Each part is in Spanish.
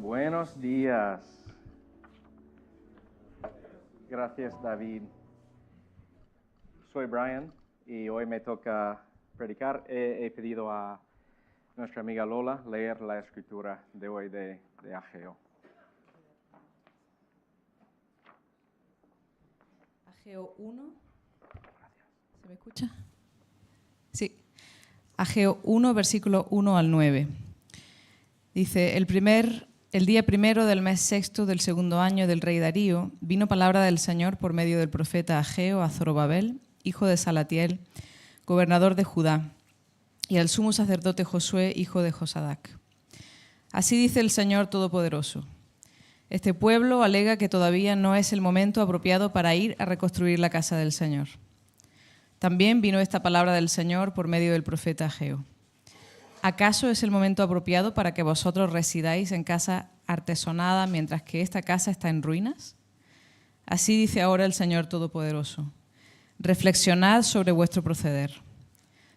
Buenos días. Gracias, David. Soy Brian y hoy me toca predicar. He pedido a nuestra amiga Lola leer la escritura de hoy de Ageo. Ageo 1. ¿Se me escucha? Sí. Ageo 1, versículo 1 al 9. Dice, el día primero del mes sexto del segundo año del rey Darío, vino palabra del Señor por medio del profeta Ageo a Zorobabel, hijo de Salatiel, gobernador de Judá, y al sumo sacerdote Josué, hijo de Josadac. Así dice el Señor Todopoderoso. Este pueblo alega que todavía no es el momento apropiado para ir a reconstruir la casa del Señor. También vino esta palabra del Señor por medio del profeta Ageo. ¿Acaso es el momento apropiado para que vosotros residáis en casa artesonada mientras que esta casa está en ruinas? Así dice ahora el Señor Todopoderoso. Reflexionad sobre vuestro proceder.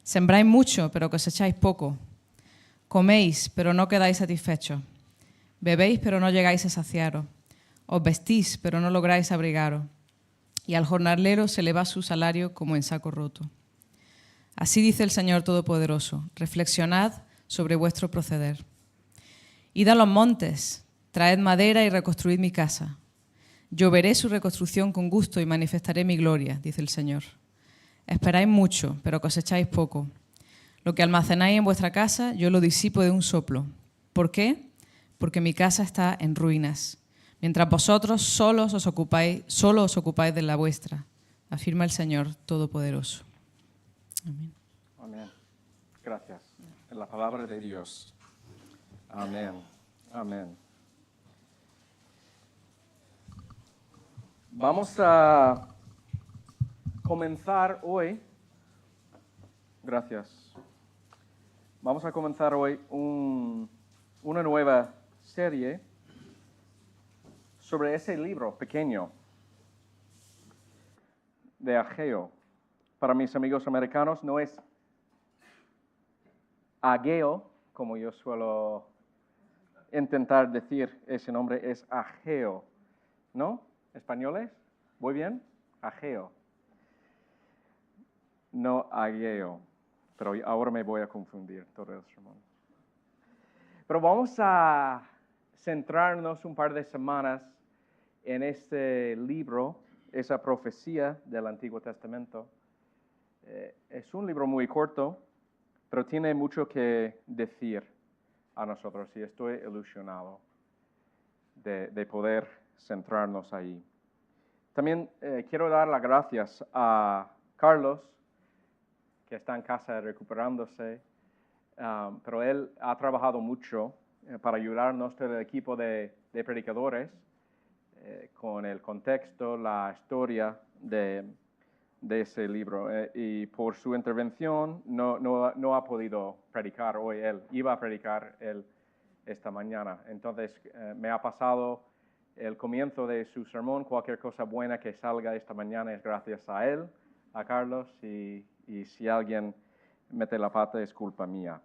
Sembráis mucho, pero cosecháis poco. Coméis, pero no quedáis satisfechos. Bebéis, pero no llegáis a saciaros. Os vestís, pero no lográis abrigaros. Y al jornalero se le va su salario como en saco roto. Así dice el Señor Todopoderoso, reflexionad sobre vuestro proceder. Id a los montes, traed madera y reconstruid mi casa. Yo veré su reconstrucción con gusto y manifestaré mi gloria, dice el Señor. Esperáis mucho, pero cosecháis poco. Lo que almacenáis en vuestra casa, yo lo disipo de un soplo. ¿Por qué? Porque mi casa está en ruinas, mientras vosotros solo os ocupáis de la vuestra, afirma el Señor Todopoderoso. Amén. Amén. Gracias. En la palabra de Dios. Amén. Amén. Vamos a comenzar hoy. Gracias. Vamos a comenzar hoy una nueva serie sobre ese libro pequeño de Ageo. Para mis amigos americanos no es Ageo, como yo suelo intentar decir ese nombre, es Ageo. ¿No? ¿Españoles? ¿Voy bien? Ageo. No Ageo. Pero ahora me voy a confundir todo el sermón. Pero vamos a centrarnos un par de semanas en este libro, esa profecía del Antiguo Testamento. Es un libro muy corto, pero tiene mucho que decir a nosotros y estoy ilusionado de poder centrarnos ahí. También quiero dar las gracias a Carlos, que está en casa recuperándose, pero él ha trabajado mucho para ayudarnos, todo el equipo de predicadores, con el contexto, la historia de ese libro. Y por su intervención no ha podido predicar hoy él. Iba a predicar él esta mañana. Entonces me ha pasado el comienzo de su sermón. Cualquier cosa buena que salga esta mañana es gracias a él, a Carlos, y si alguien mete la pata es culpa mía.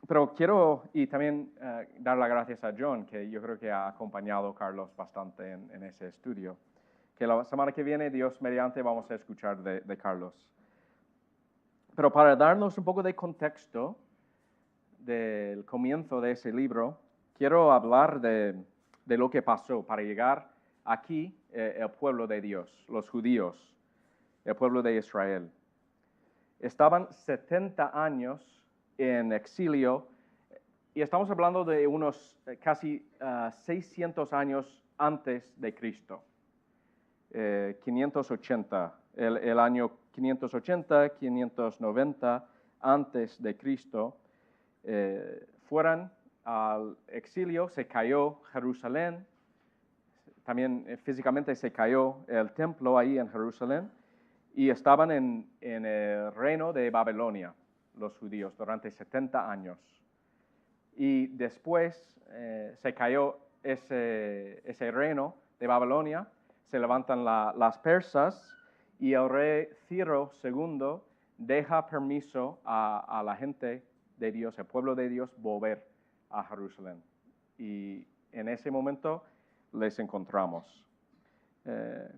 Pero quiero también dar las gracias a John, que yo creo que ha acompañado a Carlos bastante en ese estudio. Que la semana que viene, Dios mediante, vamos a escuchar de Carlos. Pero para darnos un poco de contexto del comienzo de ese libro, quiero hablar de lo que pasó para llegar aquí el pueblo de Dios, los judíos, el pueblo de Israel. Estaban 70 años en exilio y estamos hablando de unos casi 600 años antes de Cristo. 580, el año 580, 590 antes de Cristo, fueron al exilio, se cayó Jerusalén, también físicamente se cayó el templo ahí en Jerusalén, y estaban en el reino de Babilonia, los judíos, durante 70 años. Y después se cayó ese reino de Babilonia, se levantan las persas y el rey Ciro II deja permiso a la gente de Dios, el pueblo de Dios, volver a Jerusalén. Y en ese momento les encontramos.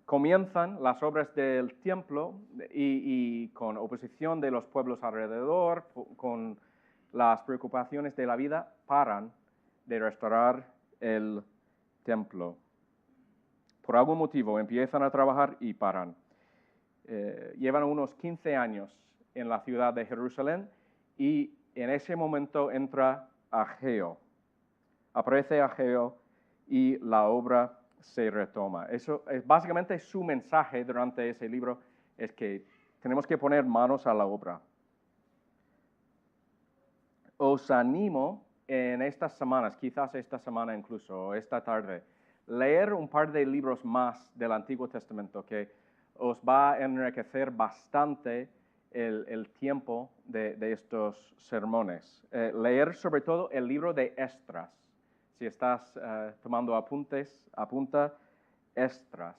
Comienzan las obras del templo y con oposición de los pueblos alrededor, con las preocupaciones de la vida, paran de restaurar el templo. Por algún motivo empiezan a trabajar y paran. Llevan unos 15 años en la ciudad de Jerusalén y en ese momento entra Ageo. Aparece Ageo y la obra se retoma. Eso es básicamente su mensaje durante ese libro, es que tenemos que poner manos a la obra. Os animo en estas semanas, quizás esta semana incluso, o esta tarde, leer un par de libros más del Antiguo Testamento que os va a enriquecer bastante el tiempo de estos sermones. Leer sobre todo el libro de Esdras. Si estás tomando apuntes, apunta Esdras.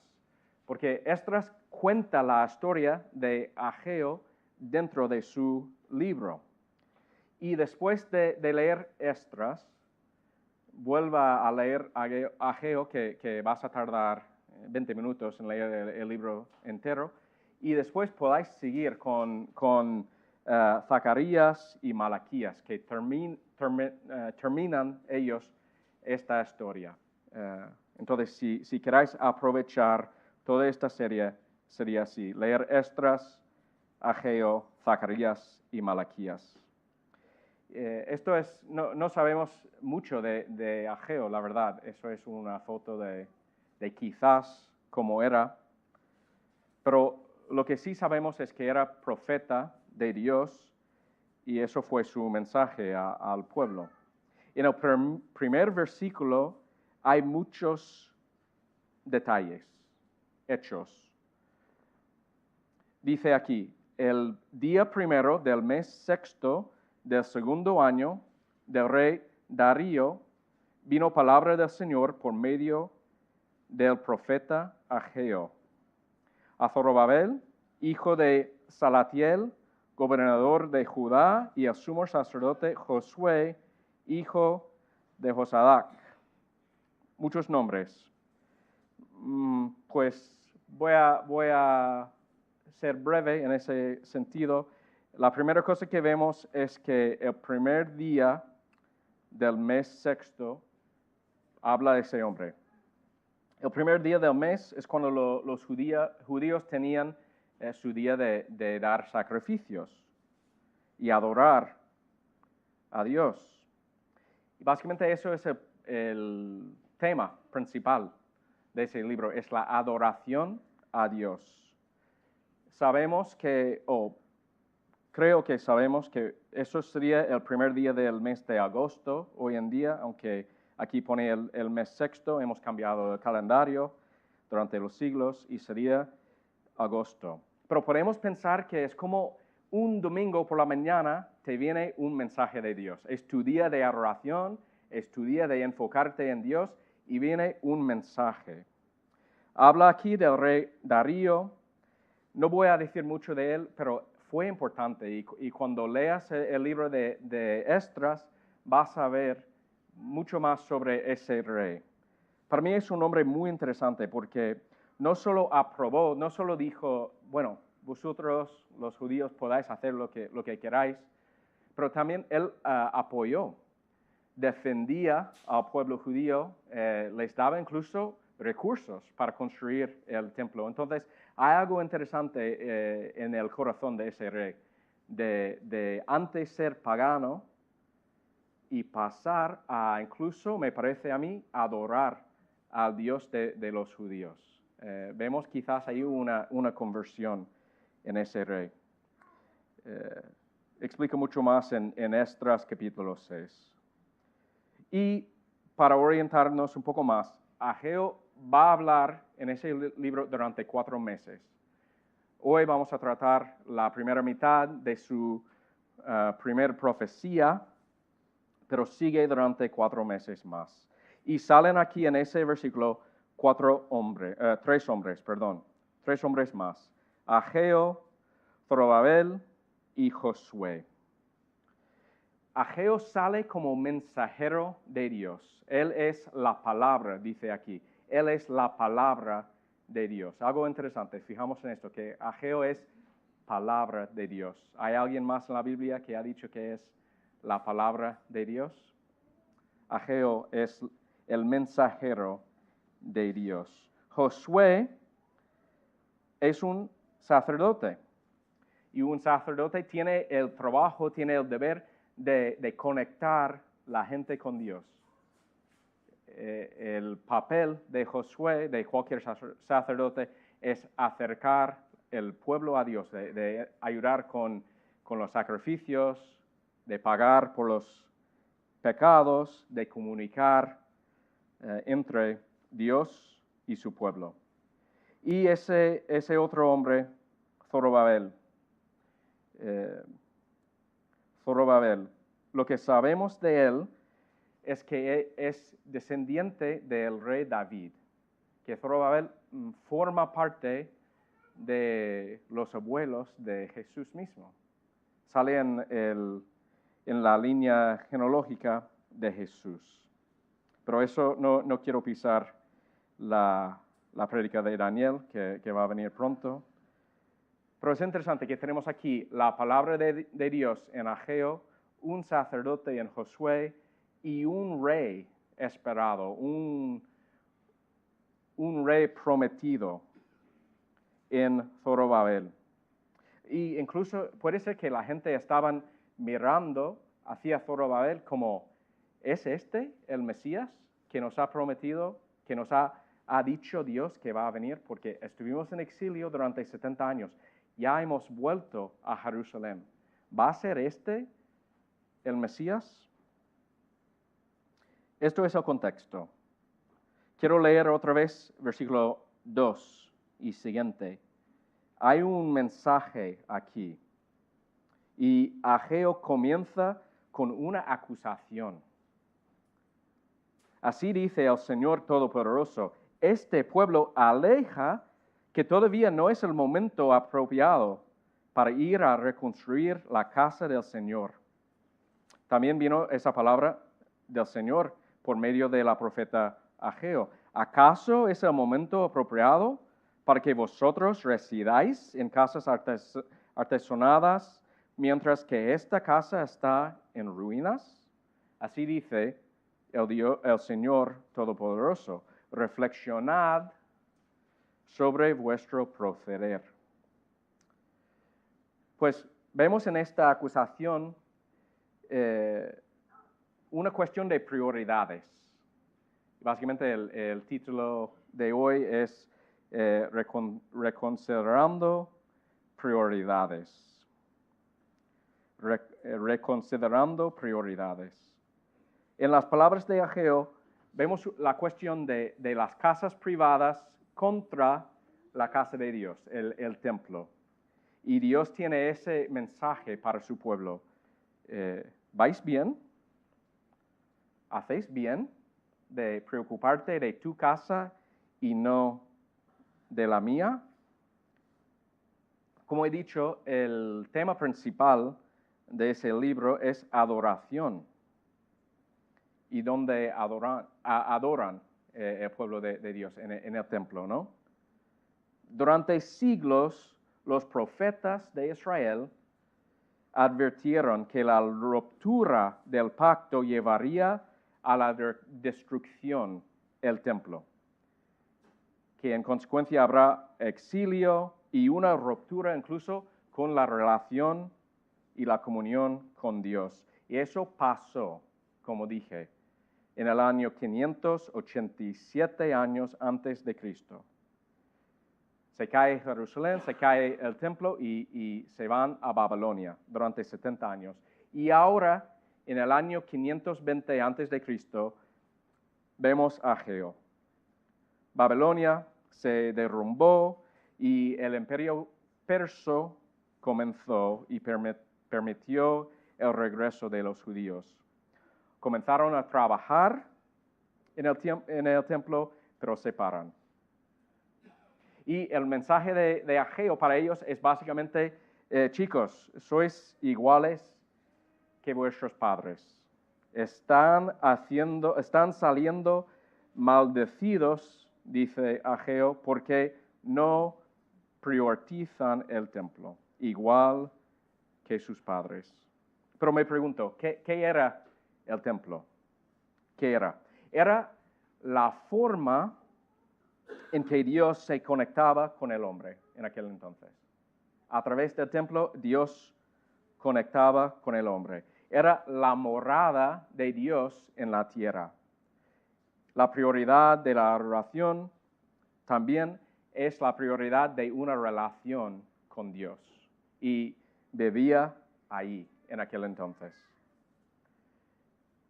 Porque Esdras cuenta la historia de Ageo dentro de su libro. Y después de leer Esdras, vuelva a leer Ageo, que vas a tardar 20 minutos en leer el libro entero, y después podáis seguir con Zacarías y Malaquías, que terminan ellos esta historia. Entonces, si queráis aprovechar toda esta serie, sería así: leer Esdras, Ageo, Zacarías y Malaquías. Esto es, no sabemos mucho de Ageo, la verdad. Eso es una foto de quizás cómo era. Pero lo que sí sabemos es que era profeta de Dios y eso fue su mensaje al pueblo. En el primer versículo hay muchos detalles, hechos. Dice aquí: el día primero del mes sexto del segundo año del rey Darío, vino palabra del Señor por medio del profeta Ageo a Zorobabel, hijo de Salatiel, gobernador de Judá, y al sumo sacerdote Josué, hijo de Josadac. Muchos nombres. Pues voy a ser breve en ese sentido. La primera cosa que vemos es que el primer día del mes sexto habla de ese hombre. El primer día del mes es cuando los judíos tenían su día de dar sacrificios y adorar a Dios. Y básicamente eso es el tema principal de ese libro, es la adoración a Dios. Sabemos que, creo que sabemos que eso sería el primer día del mes de agosto hoy en día, aunque aquí pone el mes sexto, hemos cambiado el calendario durante los siglos y sería agosto. Pero podemos pensar que es como un domingo por la mañana te viene un mensaje de Dios. Es tu día de adoración, es tu día de enfocarte en Dios y viene un mensaje. Habla aquí del rey Darío. No voy a decir mucho de él, pero fue importante y cuando leas el libro de Esdras vas a ver mucho más sobre ese rey. Para mí es un hombre muy interesante porque no solo aprobó, no solo dijo, bueno, vosotros los judíos podáis hacer lo que queráis, pero también él apoyó, defendía al pueblo judío, les daba incluso recursos para construir el templo. Entonces, hay algo interesante en el corazón de ese rey, de antes ser pagano y pasar a incluso, me parece a mí, adorar al Dios de los judíos. Vemos quizás ahí una conversión en ese rey. Explica mucho más en Esdras capítulo 6. Y para orientarnos un poco más, Ageo va a hablar en ese libro durante 4 meses. Hoy vamos a tratar la primera mitad de su primer profecía, pero sigue durante 4 meses más. Y salen aquí en ese versículo 3 hombres más. Ageo, Zorobabel y Josué. Ageo sale como mensajero de Dios. Él es la palabra, dice aquí. Él es la palabra de Dios. Algo interesante, fijamos en esto, que Ageo es palabra de Dios. ¿Hay alguien más en la Biblia que ha dicho que es la palabra de Dios? Ageo es el mensajero de Dios. Josué es un sacerdote. Y un sacerdote tiene el trabajo, tiene el deber de conectar la gente con Dios. El papel de Josué, de cualquier sacerdote, es acercar el pueblo a Dios, de ayudar con los sacrificios, de pagar por los pecados, de comunicar entre Dios y su pueblo. Y ese otro hombre, Zorobabel, lo que sabemos de él es que es descendiente del rey David, que Zorobabel forma parte de los abuelos de Jesús mismo. Sale en la línea genealógica de Jesús. Pero eso no quiero pisar la prédica de Daniel, que va a venir pronto. Pero es interesante que tenemos aquí la palabra de Dios en Ageo, un sacerdote en Josué y un rey esperado, un rey prometido en Zorobabel. Y incluso puede ser que la gente estaban mirando hacia Zorobabel como, ¿es este el Mesías que nos ha prometido, que nos ha dicho Dios que va a venir? Porque estuvimos en exilio durante 70 años. Ya hemos vuelto a Jerusalén. ¿Va a ser este el Mesías? Esto es el contexto. Quiero leer otra vez versículo 2 y siguiente. Hay un mensaje aquí. Y Ageo comienza con una acusación. Así dice el Señor Todopoderoso: este pueblo aleja que todavía no es el momento apropiado para ir a reconstruir la casa del Señor. También vino esa palabra del Señor por medio de la profeta Ageo. ¿Acaso es el momento apropiado para que vosotros residáis en casas artesonadas mientras que esta casa está en ruinas? Así dice el Señor Todopoderoso: reflexionad sobre vuestro proceder. Pues vemos en esta acusación una cuestión de prioridades. Básicamente el título de hoy es Reconsiderando prioridades. Reconsiderando prioridades. En las palabras de Ageo vemos la cuestión de las casas privadas contra la casa de Dios, el templo. Y Dios tiene ese mensaje para su pueblo. ¿Vais bien? ¿Hacéis bien de preocuparte de tu casa y no de la mía? Como he dicho, el tema principal de ese libro es adoración. Y donde adoran el pueblo de Dios en el templo, ¿no? Durante siglos, los profetas de Israel advirtieron que la ruptura del pacto llevaría a la destrucción del templo, que en consecuencia habrá exilio y una ruptura incluso con la relación y la comunión con Dios. Y eso pasó, como dije, en el año 587 años antes de Cristo. Se cae Jerusalén, se cae el templo y se van a Babilonia durante 70 años. Y ahora, en el año 520 antes de Cristo, vemos a Ageo. Babilonia se derrumbó y el imperio persa comenzó y permitió el regreso de los judíos. Comenzaron a trabajar en el templo, pero se paran. Y el mensaje de Ageo para ellos es básicamente, chicos, sois iguales que vuestros padres. Están saliendo maldecidos, dice Ageo, porque no priorizan el templo, igual que sus padres. Pero me pregunto, ¿qué era el templo? ¿Qué era? Era la forma en que Dios se conectaba con el hombre en aquel entonces. A través del templo, Dios conectaba con el hombre. Era la morada de Dios en la tierra. La prioridad de la oración también es la prioridad de una relación con Dios. Y vivía ahí en aquel entonces.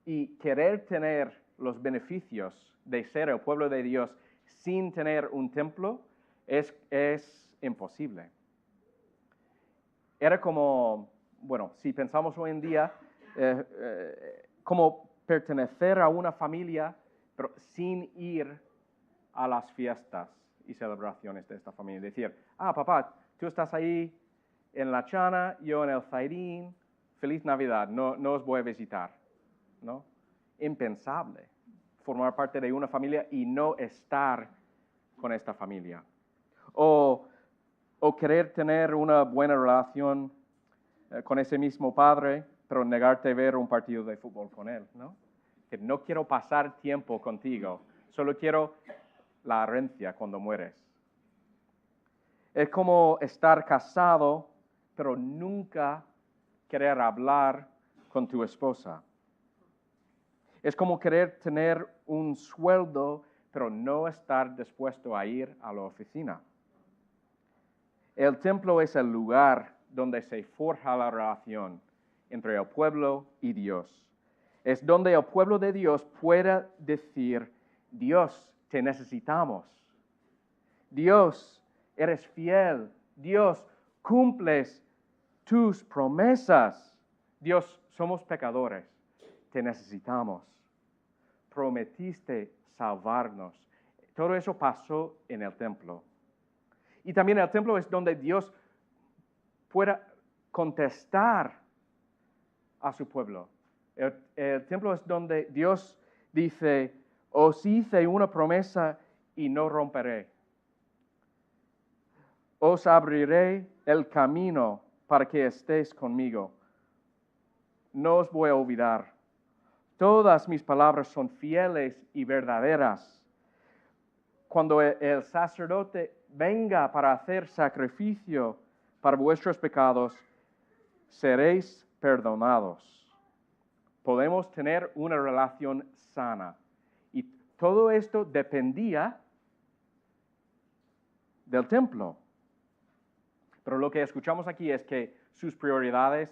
Y querer tener los beneficios de ser el pueblo de Dios sin tener un templo es imposible. Era como, bueno, si pensamos hoy en día, como pertenecer a una familia, pero sin ir a las fiestas y celebraciones de esta familia. Decir, papá, tú estás ahí en La Chana, yo en el Zairín, feliz Navidad, no os voy a visitar, ¿no? Impensable formar parte de una familia y no estar con esta familia. O querer tener una buena relación con ese mismo padre, pero negarte a ver un partido de fútbol con él, ¿no? Que no quiero pasar tiempo contigo, solo quiero la herencia cuando mueres. Es como estar casado, pero nunca querer hablar con tu esposa. Es como querer tener un sueldo, pero no estar dispuesto a ir a la oficina. El templo es el lugar donde se forja la relación entre el pueblo y Dios. Es donde el pueblo de Dios pueda decir, Dios, te necesitamos. Dios, eres fiel. Dios, cumples tus promesas. Dios, somos pecadores. Te necesitamos. Prometiste salvarnos. Todo eso pasó en el templo. Y también el templo es donde Dios pueda contestar a su pueblo. El templo es donde Dios dice, os hice una promesa y no romperé. Os abriré el camino para que estéis conmigo. No os voy a olvidar. Todas mis palabras son fieles y verdaderas. Cuando el sacerdote venga para hacer sacrificio para vuestros pecados, seréis perdonados. Podemos tener una relación sana. Y todo esto dependía del templo. Pero lo que escuchamos aquí es que sus prioridades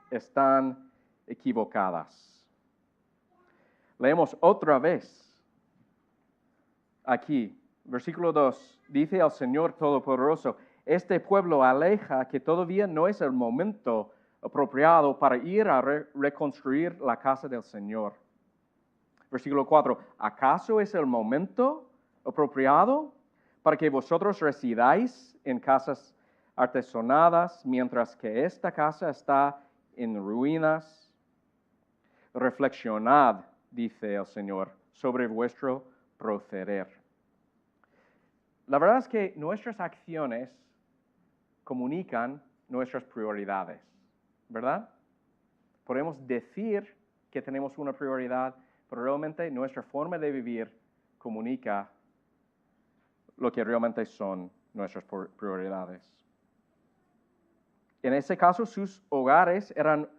están equivocadas. Leemos otra vez aquí, versículo 2, dice el Señor Todopoderoso, este pueblo aleja que todavía no es el momento apropiado para ir a reconstruir la casa del Señor. Versículo 4, ¿acaso es el momento apropiado para que vosotros residáis en casas artesonadas mientras que esta casa está en ruinas? Reflexionad, dice el Señor, sobre vuestro proceder. La verdad es que nuestras acciones comunican nuestras prioridades, ¿verdad? Podemos decir que tenemos una prioridad, pero realmente nuestra forma de vivir comunica lo que realmente son nuestras prioridades. En ese caso, sus hogares eran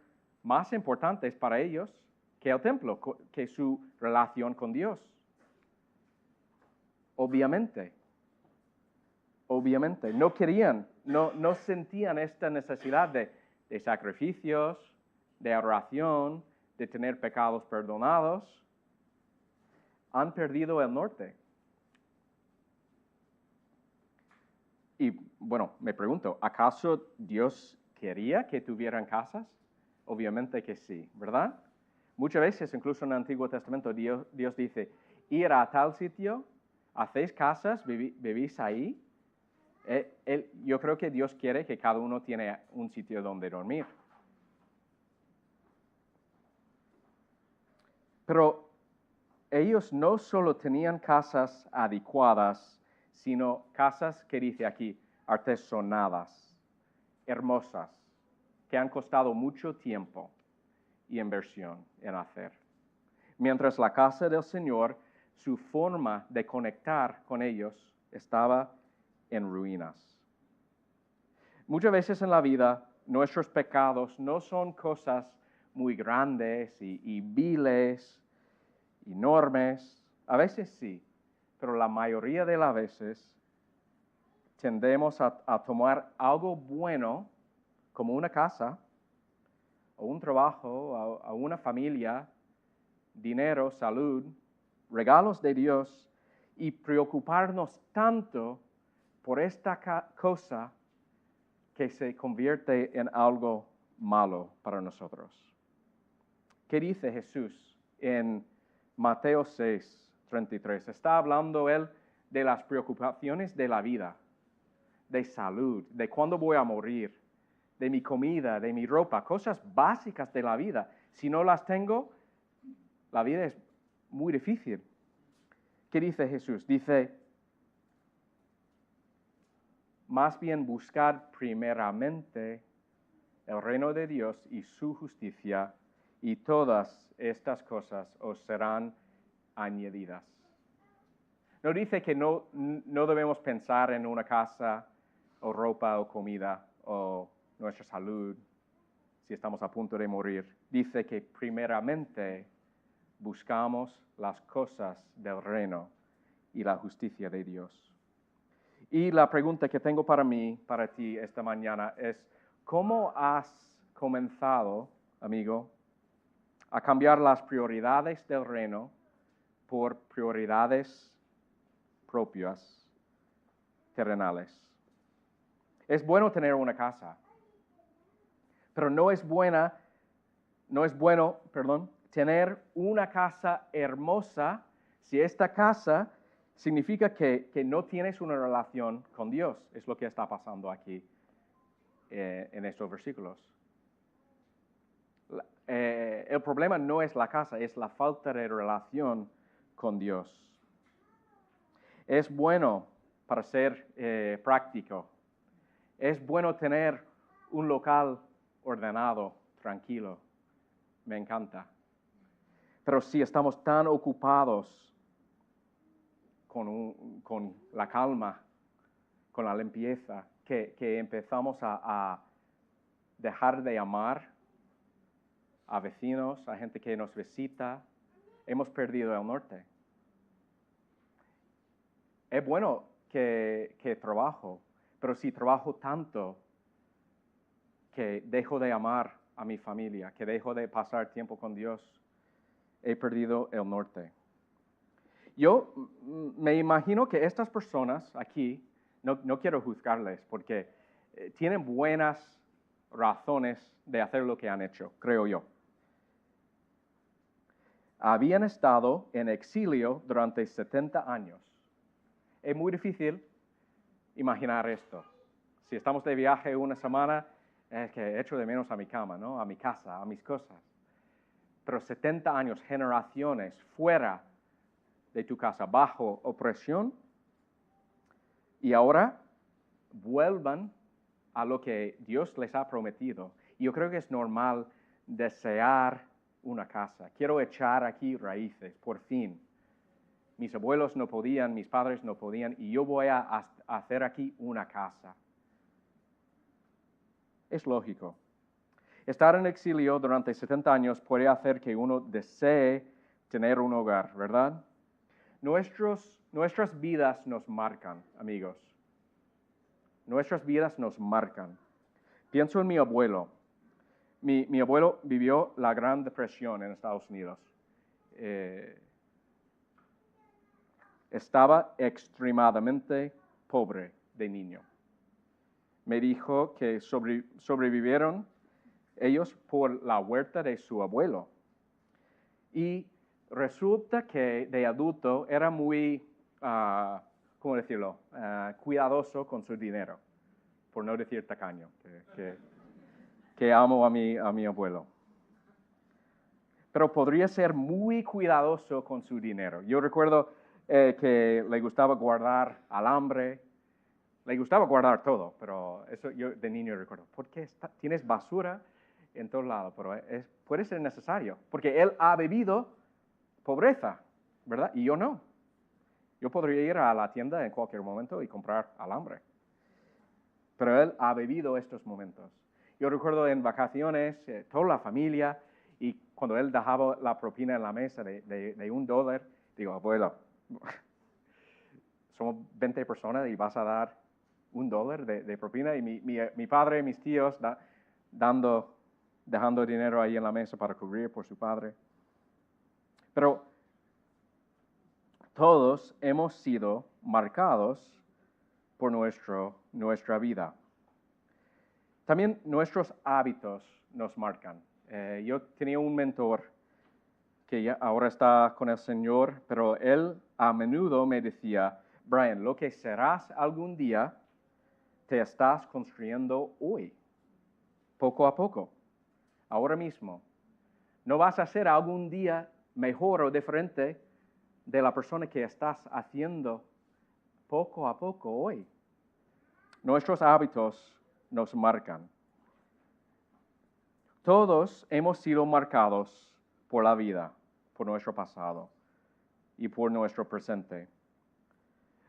más importantes para ellos que el templo, que su relación con Dios. Obviamente, no querían, no sentían esta necesidad de sacrificios, de oración, de tener pecados perdonados. Han perdido el norte. Y bueno, me pregunto, ¿acaso Dios quería que tuvieran casas? Obviamente que sí, ¿verdad? Muchas veces, incluso en el Antiguo Testamento, Dios dice, ir a tal sitio, hacéis casas, vivís ahí. Yo creo que Dios quiere que cada uno tiene un sitio donde dormir. Pero ellos no solo tenían casas adecuadas, sino casas que dice aquí, artesonadas, hermosas, que han costado mucho tiempo y inversión en hacer. Mientras la casa del Señor, su forma de conectar con ellos estaba en ruinas. Muchas veces en la vida, nuestros pecados no son cosas muy grandes y viles, enormes. A veces sí, pero la mayoría de las veces tendemos a tomar algo bueno, como una casa, o un trabajo, o una familia, dinero, salud, regalos de Dios, y preocuparnos tanto por esta cosa que se convierte en algo malo para nosotros. ¿Qué dice Jesús en Mateo 6:33? Está hablando él de las preocupaciones de la vida, de salud, de cuándo voy a morir, de mi comida, de mi ropa, cosas básicas de la vida. Si no las tengo, la vida es muy difícil. ¿Qué dice Jesús? Dice, más bien buscar primeramente el reino de Dios y su justicia, y todas estas cosas os serán añadidas. No dice que no debemos pensar en una casa, o ropa, o comida, o nuestra salud, si estamos a punto de morir. Dice que primeramente buscamos las cosas del reino y la justicia de Dios. Y la pregunta que tengo para ti esta mañana es, ¿cómo has comenzado, amigo, a cambiar las prioridades del reino por prioridades propias, terrenales? Es bueno tener una casa, pero no es bueno, tener una casa hermosa si esta casa significa que no tienes una relación con Dios. Es lo que está pasando aquí en estos versículos. El problema no es la casa, es la falta de relación con Dios. Es bueno, para ser práctico, es bueno tener un local ordenado, tranquilo. Me encanta. Pero si estamos tan ocupados con la calma, con la limpieza, que empezamos a dejar de amar a vecinos, a gente que nos visita, hemos perdido el norte. Es bueno que trabajo, pero si trabajo tanto que dejo de amar a mi familia, que dejo de pasar tiempo con Dios, he perdido el norte. Yo me imagino que estas personas aquí, no quiero juzgarles porque tienen buenas razones de hacer lo que han hecho, creo yo. Habían estado en exilio durante 70 años. Es muy difícil imaginar esto. Si estamos de viaje una semana, es que echo de menos a mi cama, ¿no? A mi casa, a mis cosas. Pero 70 años, generaciones fuera de tu casa, bajo opresión, y ahora vuelvan a lo que Dios les ha prometido. Y yo creo que es normal desear una casa. Quiero echar aquí raíces, por fin. Mis abuelos no podían, mis padres no podían, y yo voy a hacer aquí una casa. Es lógico. Estar en exilio durante 70 años puede hacer que uno desee tener un hogar, ¿verdad? Nuestras vidas nos marcan, amigos. Nuestras vidas nos marcan. Pienso en mi abuelo. Mi abuelo vivió la Gran Depresión en Estados Unidos. Estaba extremadamente pobre de niño. Me dijo que sobrevivieron ellos por la huerta de su abuelo. Y resulta que de adulto era muy, ¿cómo decirlo?, cuidadoso con su dinero, por no decir tacaño, que amo a mi abuelo. pero podría ser muy cuidadoso con su dinero. Yo recuerdo que le gustaba guardar alambre, le gustaba guardar todo, pero eso yo de niño recuerdo. ¿Por qué tienes basura en todos lados? Pero puede ser necesario, porque él ha vivido pobreza, ¿verdad? Y yo no. Yo podría ir a la tienda en cualquier momento y comprar alambre. Pero él ha vivido estos momentos. Yo recuerdo en vacaciones, toda la familia, y cuando él dejaba la propina en la mesa de $1, digo, abuelo, somos 20 personas y vas a dar $1 de propina. Y mi padre y mis tíos dejando dinero ahí en la mesa para cubrir por su padre. Pero todos hemos sido marcados por nuestra vida. También nuestros hábitos nos marcan. Yo tenía un mentor que ya ahora está con el Señor, pero él a menudo me decía, Brian, lo que serás algún día, te estás construyendo hoy, poco a poco, ahora mismo. No vas a ser algún día mejor o diferente de la persona que estás haciendo poco a poco hoy. Nuestros hábitos nos marcan. Todos hemos sido marcados por la vida, por nuestro pasado y por nuestro presente.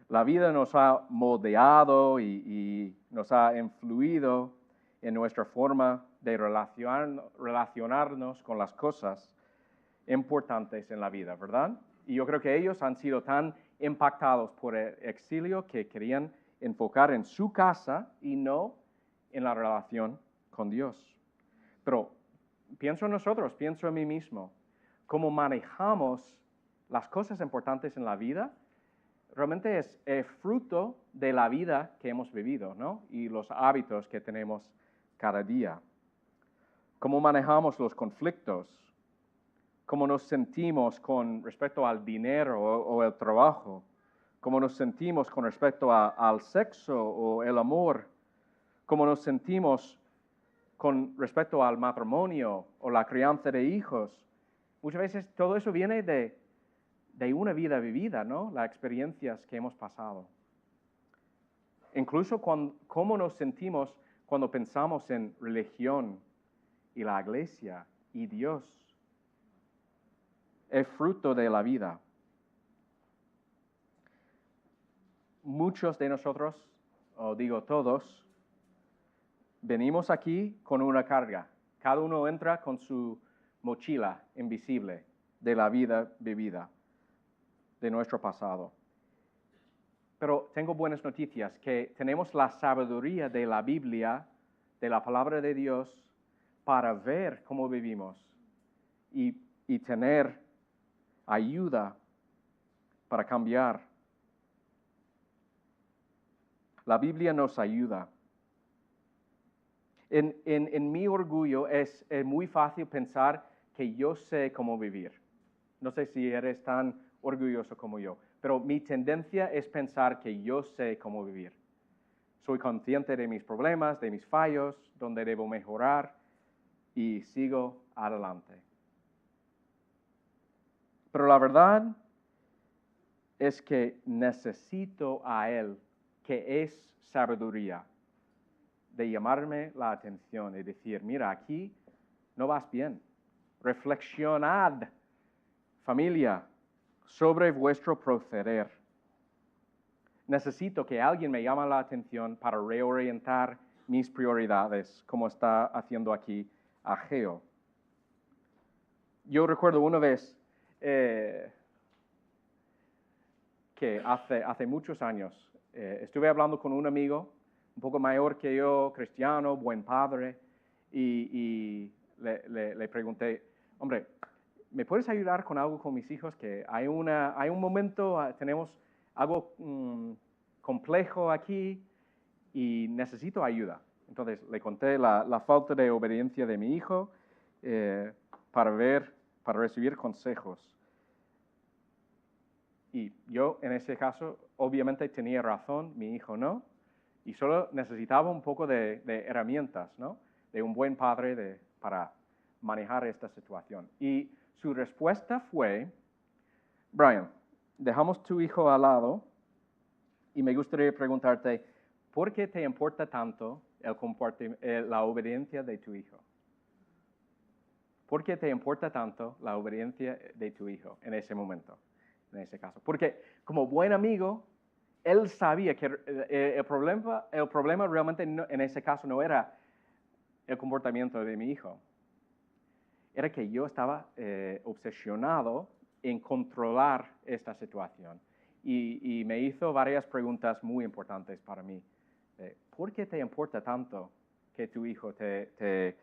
La vida nos ha moldeado y nos ha influido en nuestra forma de relacionarnos con las cosas importantes en la vida, ¿verdad? Y yo creo que ellos han sido tan impactados por el exilio que querían enfocar en su casa y no en la relación con Dios. Pero pienso en nosotros, pienso en mí mismo, cómo manejamos las cosas importantes en la vida, realmente es fruto de la vida que hemos vivido, ¿no? Y los hábitos que tenemos cada día. Cómo manejamos los conflictos, cómo nos sentimos con respecto al dinero o el trabajo, cómo nos sentimos con respecto al sexo o el amor, cómo nos sentimos con respecto al matrimonio o la crianza de hijos. Muchas veces todo eso viene de una vida vivida, ¿no? Las experiencias que hemos pasado. Incluso cómo nos sentimos cuando pensamos en religión y la iglesia y Dios. Es fruto de la vida. Muchos de nosotros, o digo todos, venimos aquí con una carga. Cada uno entra con su mochila invisible de la vida vivida, de nuestro pasado. Pero tengo buenas noticias, que tenemos la sabiduría de la Biblia, de la palabra de Dios, para ver cómo vivimos y tener ayuda para cambiar. La Biblia nos ayuda. En mi orgullo es muy fácil pensar que yo sé cómo vivir. No sé si eres tan orgulloso como yo, pero mi tendencia es pensar que yo sé cómo vivir. Soy consciente de mis problemas, de mis fallos, donde debo mejorar y sigo adelante. Pero la verdad es que necesito a Él, que es sabiduría, de llamarme la atención y decir, mira, aquí no vas bien. Reflexionad, familia, sobre vuestro proceder. Necesito que alguien me llame la atención para reorientar mis prioridades, como está haciendo aquí Ageo. Yo recuerdo una vez que hace muchos años estuve hablando con un amigo un poco mayor que yo, cristiano, buen padre, y le pregunté, hombre, ¿me puedes ayudar con algo con mis hijos? Que hay un momento, tenemos algo complejo aquí y necesito ayuda. Entonces le conté la falta de obediencia de mi hijo para recibir consejos. Y yo en ese caso obviamente tenía razón, mi hijo no, y solo necesitaba un poco de herramientas, ¿no? De un buen padre para manejar esta situación. Y su respuesta fue, Brian, dejamos tu hijo al lado y me gustaría preguntarte, ¿por qué te importa tanto la obediencia de tu hijo? ¿Por qué te importa tanto la obediencia de tu hijo en ese momento, en ese caso? Porque como buen amigo, él sabía que el problema realmente en ese caso no era el comportamiento de mi hijo. Era que yo estaba obsesionado en controlar esta situación. Y me hizo varias preguntas muy importantes para mí. ¿Por qué te importa tanto que tu hijo te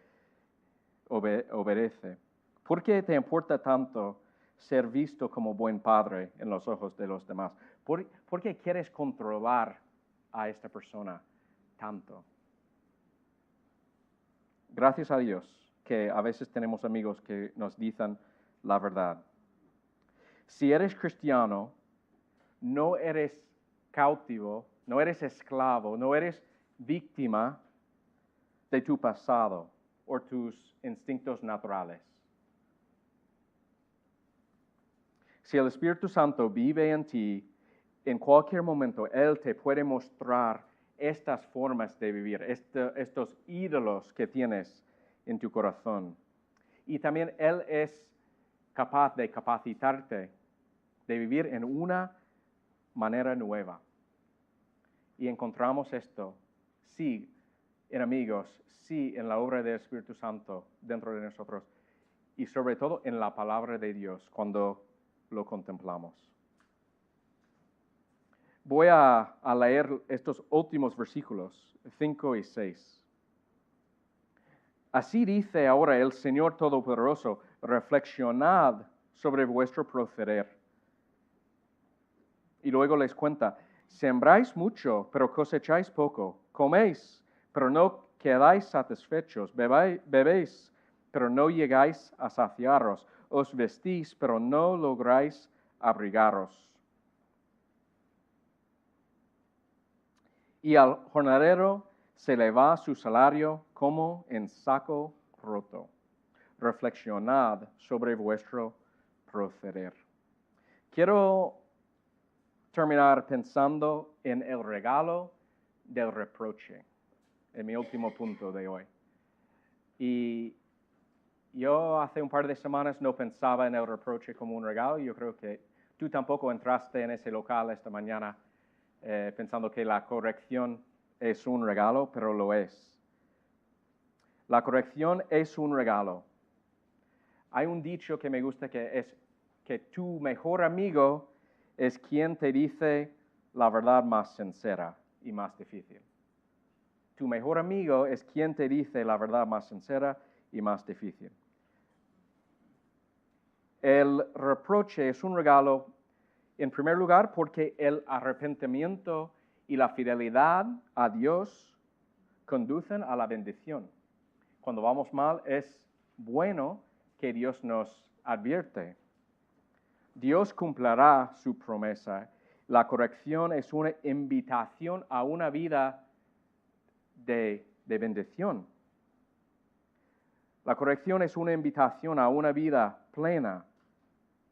obedece? ¿Por qué te importa tanto ser visto como buen padre en los ojos de los demás? ¿Por qué quieres controlar a esta persona tanto? Gracias a Dios que a veces tenemos amigos que nos dicen la verdad. Si eres cristiano, no eres cautivo, no eres esclavo, no eres víctima de tu pasado o tus instintos naturales. Si el Espíritu Santo vive en ti, en cualquier momento Él te puede mostrar estas formas de vivir, estos ídolos que tienes en tu corazón. Y también Él es capaz de capacitarte de vivir en una manera nueva. Y encontramos esto, sí, en amigos, sí, en la obra del Espíritu Santo dentro de nosotros y sobre todo en la palabra de Dios cuando lo contemplamos. Voy a leer estos últimos versículos, 5 y 6. Así dice ahora el Señor Todopoderoso, reflexionad sobre vuestro proceder. Y luego les cuenta, sembráis mucho, pero cosecháis poco, coméis, pero no quedáis satisfechos, bebéis, pero no llegáis a saciaros, os vestís, pero no lográis abrigaros. Y al jornalero se le va su salario como en saco roto. Reflexionad sobre vuestro proceder. Quiero terminar pensando en el regalo del reproche, en mi último punto de hoy. Y yo hace un par de semanas no pensaba en el reproche como un regalo. Yo creo que tú tampoco entraste en ese local esta mañana pensando que la corrección es un regalo, pero lo es. La corrección es un regalo. Hay un dicho que me gusta que es que tu mejor amigo es quien te dice la verdad más sincera y más difícil. Tu mejor amigo es quien te dice la verdad más sincera y más difícil. El reproche es un regalo, en primer lugar, porque el arrepentimiento y la fidelidad a Dios conducen a la bendición. Cuando vamos mal, es bueno que Dios nos advierte. Dios cumplirá su promesa. La corrección es una invitación a una vida de bendición. La corrección es una invitación a una vida plena.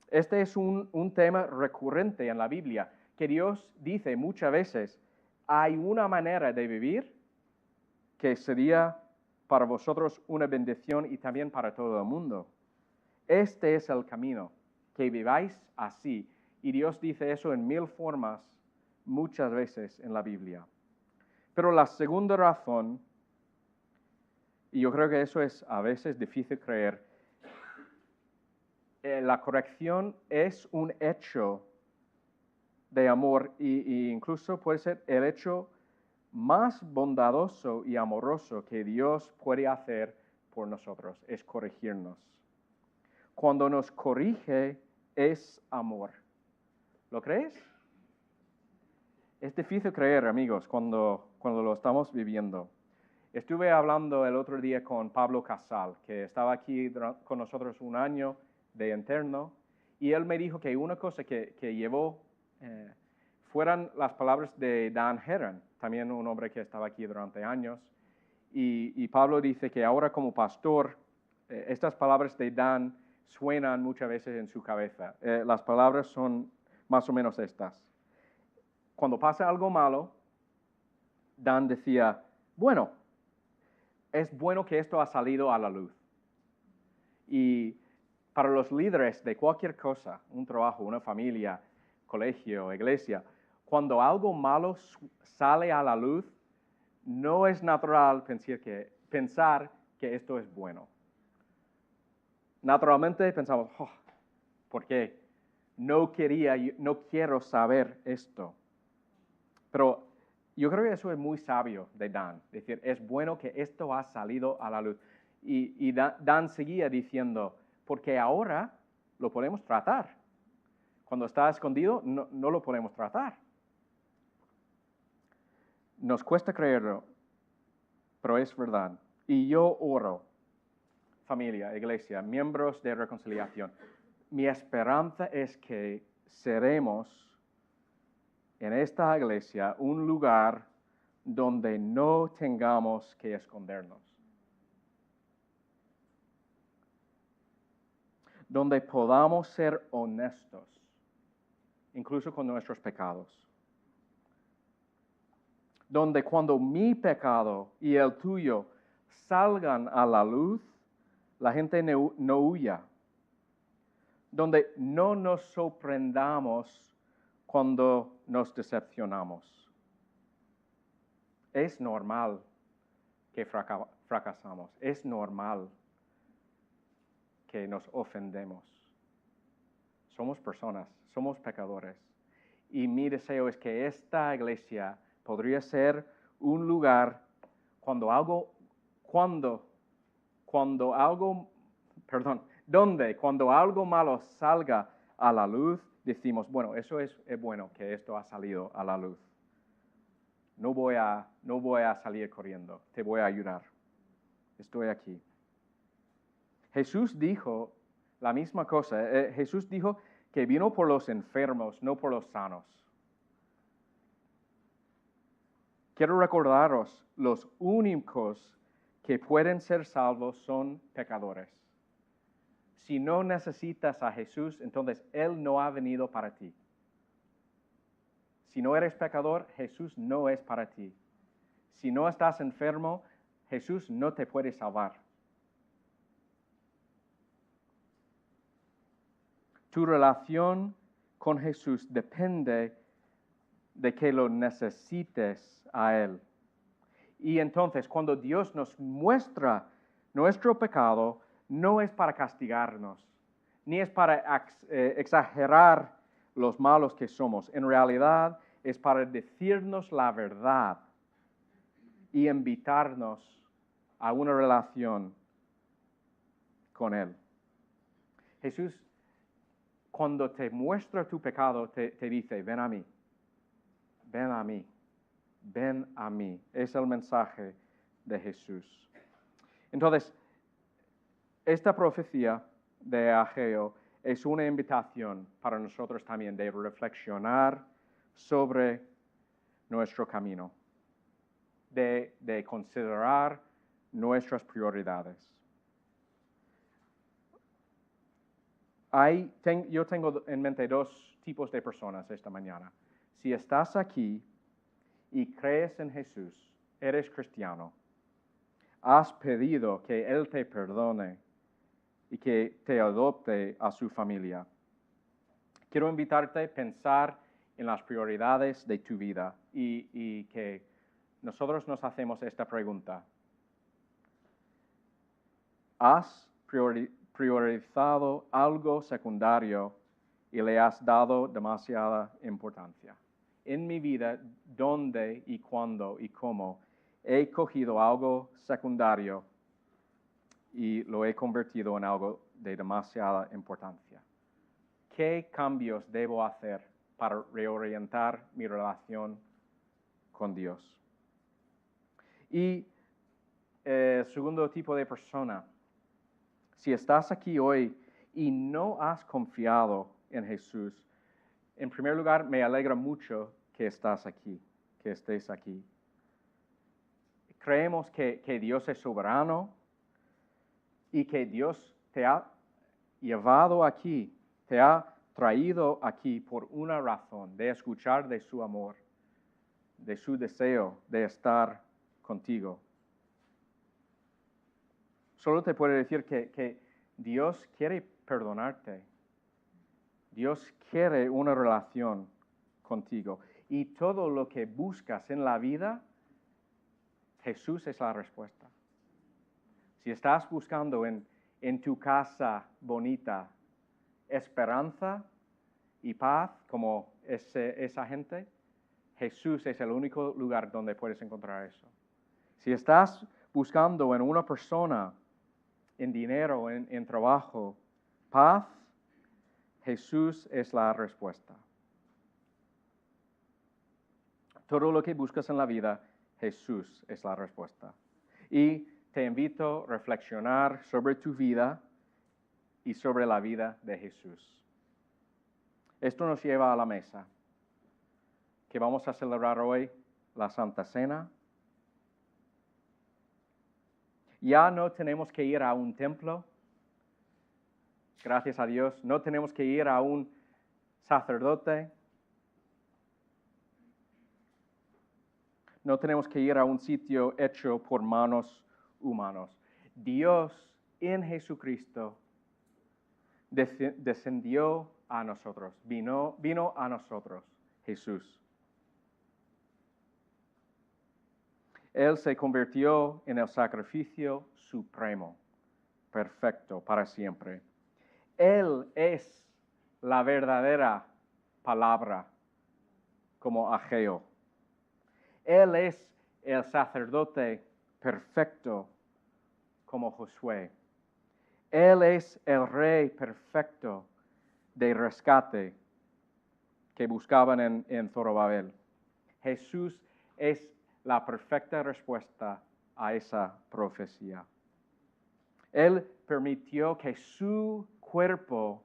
Este es un tema recurrente en la Biblia, que Dios dice muchas veces, hay una manera de vivir que sería para vosotros una bendición y también para todo el mundo. Este es el camino, que viváis así. Y Dios dice eso en 1000 formas muchas veces en la Biblia. Pero la segunda razón, y yo creo que eso es a veces difícil creer, la corrección es un hecho de amor e incluso puede ser el hecho más bondadoso y amoroso que Dios puede hacer por nosotros, es corregirnos. Cuando nos corrige es amor. ¿Lo crees? Es difícil creer, amigos, cuando lo estamos viviendo. Estuve hablando el otro día con Pablo Casal, que estaba aquí con nosotros un año de interno, y él me dijo que una cosa que llevó fueran las palabras de Dan Herron, también un hombre que estaba aquí durante años, y Pablo dice que ahora como pastor, estas palabras de Dan suenan muchas veces en su cabeza. Las palabras son más o menos estas. Cuando pasa algo malo, Dan decía, bueno, es bueno que esto ha salido a la luz. Y para los líderes de cualquier cosa, un trabajo, una familia, colegio, iglesia, cuando algo malo sale a la luz, no es natural pensar que esto es bueno. Naturalmente pensamos, ¿por qué? No quiero saber esto. Pero yo creo que eso es muy sabio de Dan, decir, es bueno que esto ha salido a la luz. Y Dan seguía diciendo, porque ahora lo podemos tratar. Cuando está escondido, no lo podemos tratar. Nos cuesta creerlo, pero es verdad. Y yo oro, familia, iglesia, miembros de reconciliación, mi esperanza es que seremos en esta iglesia un lugar donde no tengamos que escondernos. Donde podamos ser honestos, incluso con nuestros pecados. Donde cuando mi pecado y el tuyo salgan a la luz, la gente no huya. Donde no nos sorprendamos cuando nos decepcionamos. Es normal que fracasamos. Es normal que nos ofendemos. Somos personas, somos pecadores. Y mi deseo es que esta iglesia podría ser un lugar donde cuando algo malo salga a la luz, decimos, bueno, eso es bueno que esto ha salido a la luz. No voy a salir corriendo, te voy a ayudar. Estoy aquí. Jesús dijo la misma cosa. Jesús dijo que vino por los enfermos, no por los sanos. Quiero recordaros, los únicos que pueden ser salvos son pecadores. Si no necesitas a Jesús, entonces Él no ha venido para ti. Si no eres pecador, Jesús no es para ti. Si no estás enfermo, Jesús no te puede salvar. Tu relación con Jesús depende de que lo necesites a Él. Y entonces, cuando Dios nos muestra nuestro pecado, no es para castigarnos, ni es para exagerar los malos que somos. En realidad, es para decirnos la verdad y invitarnos a una relación con Él. Jesús, cuando te muestra tu pecado, te dice, ven a mí, ven a mí, ven a mí. Es el mensaje de Jesús. Entonces, esta profecía de Ageo es una invitación para nosotros también de reflexionar sobre nuestro camino, de considerar nuestras prioridades. Yo tengo en mente dos tipos de personas esta mañana. Si estás aquí y crees en Jesús, eres cristiano, has pedido que Él te perdone y que te adopte a su familia. Quiero invitarte a pensar en las prioridades de tu vida y que nosotros nos hacemos esta pregunta. ¿Has priorizado algo secundario y le has dado demasiada importancia? En mi vida, ¿dónde y cuándo y cómo he cogido algo secundario y lo he convertido en algo de demasiada importancia? ¿Qué cambios debo hacer para reorientar mi relación con Dios? Y segundo tipo de persona, si estás aquí hoy y no has confiado en Jesús, en primer lugar, me alegra mucho que estás aquí, que estés aquí. Creemos que Dios es soberano y que Dios te ha llevado aquí, te ha traído aquí por una razón, de escuchar de su amor, de su deseo de estar contigo. Solo te puedo decir que Dios quiere perdonarte. Dios quiere una relación contigo. Y todo lo que buscas en la vida, Jesús es la respuesta. Si estás buscando en tu casa bonita esperanza y paz como esa gente, Jesús es el único lugar donde puedes encontrar eso. Si estás buscando en una persona, en dinero, en trabajo, paz, Jesús es la respuesta. Todo lo que buscas en la vida, Jesús es la respuesta. Y te invito a reflexionar sobre tu vida y sobre la vida de Jesús. Esto nos lleva a la mesa, que vamos a celebrar hoy la Santa Cena. Ya no tenemos que ir a un templo, gracias a Dios, no tenemos que ir a un sacerdote, no tenemos que ir a un sitio hecho por manos humanos. Dios en Jesucristo descendió a nosotros, vino a nosotros, Jesús. Él se convirtió en el sacrificio supremo, perfecto para siempre. Él es la verdadera palabra, como Ageo. Él es el sacerdote perfecto, como Josué. Él es el rey perfecto de rescate que buscaban en Zorobabel. Jesús es la perfecta respuesta a esa profecía. Él permitió que su cuerpo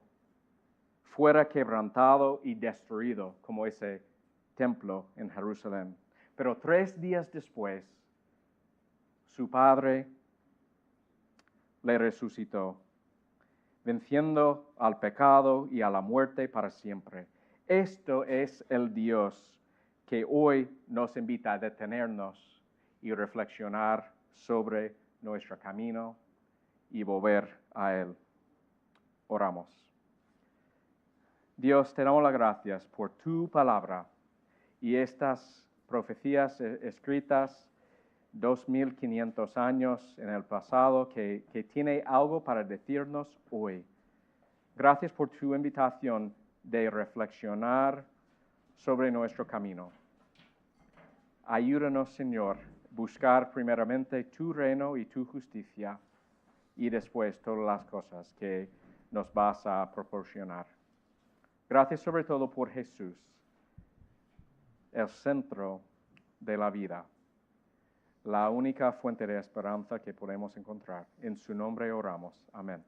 fuera quebrantado y destruido, como ese templo en Jerusalén. Pero 3 días después, su Padre le resucitó, venciendo al pecado y a la muerte para siempre. Esto es el Dios que hoy nos invita a detenernos y reflexionar sobre nuestro camino y volver a Él. Oramos. Dios, te damos las gracias por tu palabra y estas profecías escritas 2500 años en el pasado que tiene algo para decirnos hoy. Gracias por tu invitación de reflexionar sobre nuestro camino. Ayúdanos, Señor, buscar primeramente tu reino y tu justicia y después todas las cosas que nos vas a proporcionar. Gracias sobre todo por Jesús, el centro de la vida, la única fuente de esperanza que podemos encontrar. En su nombre oramos. Amén.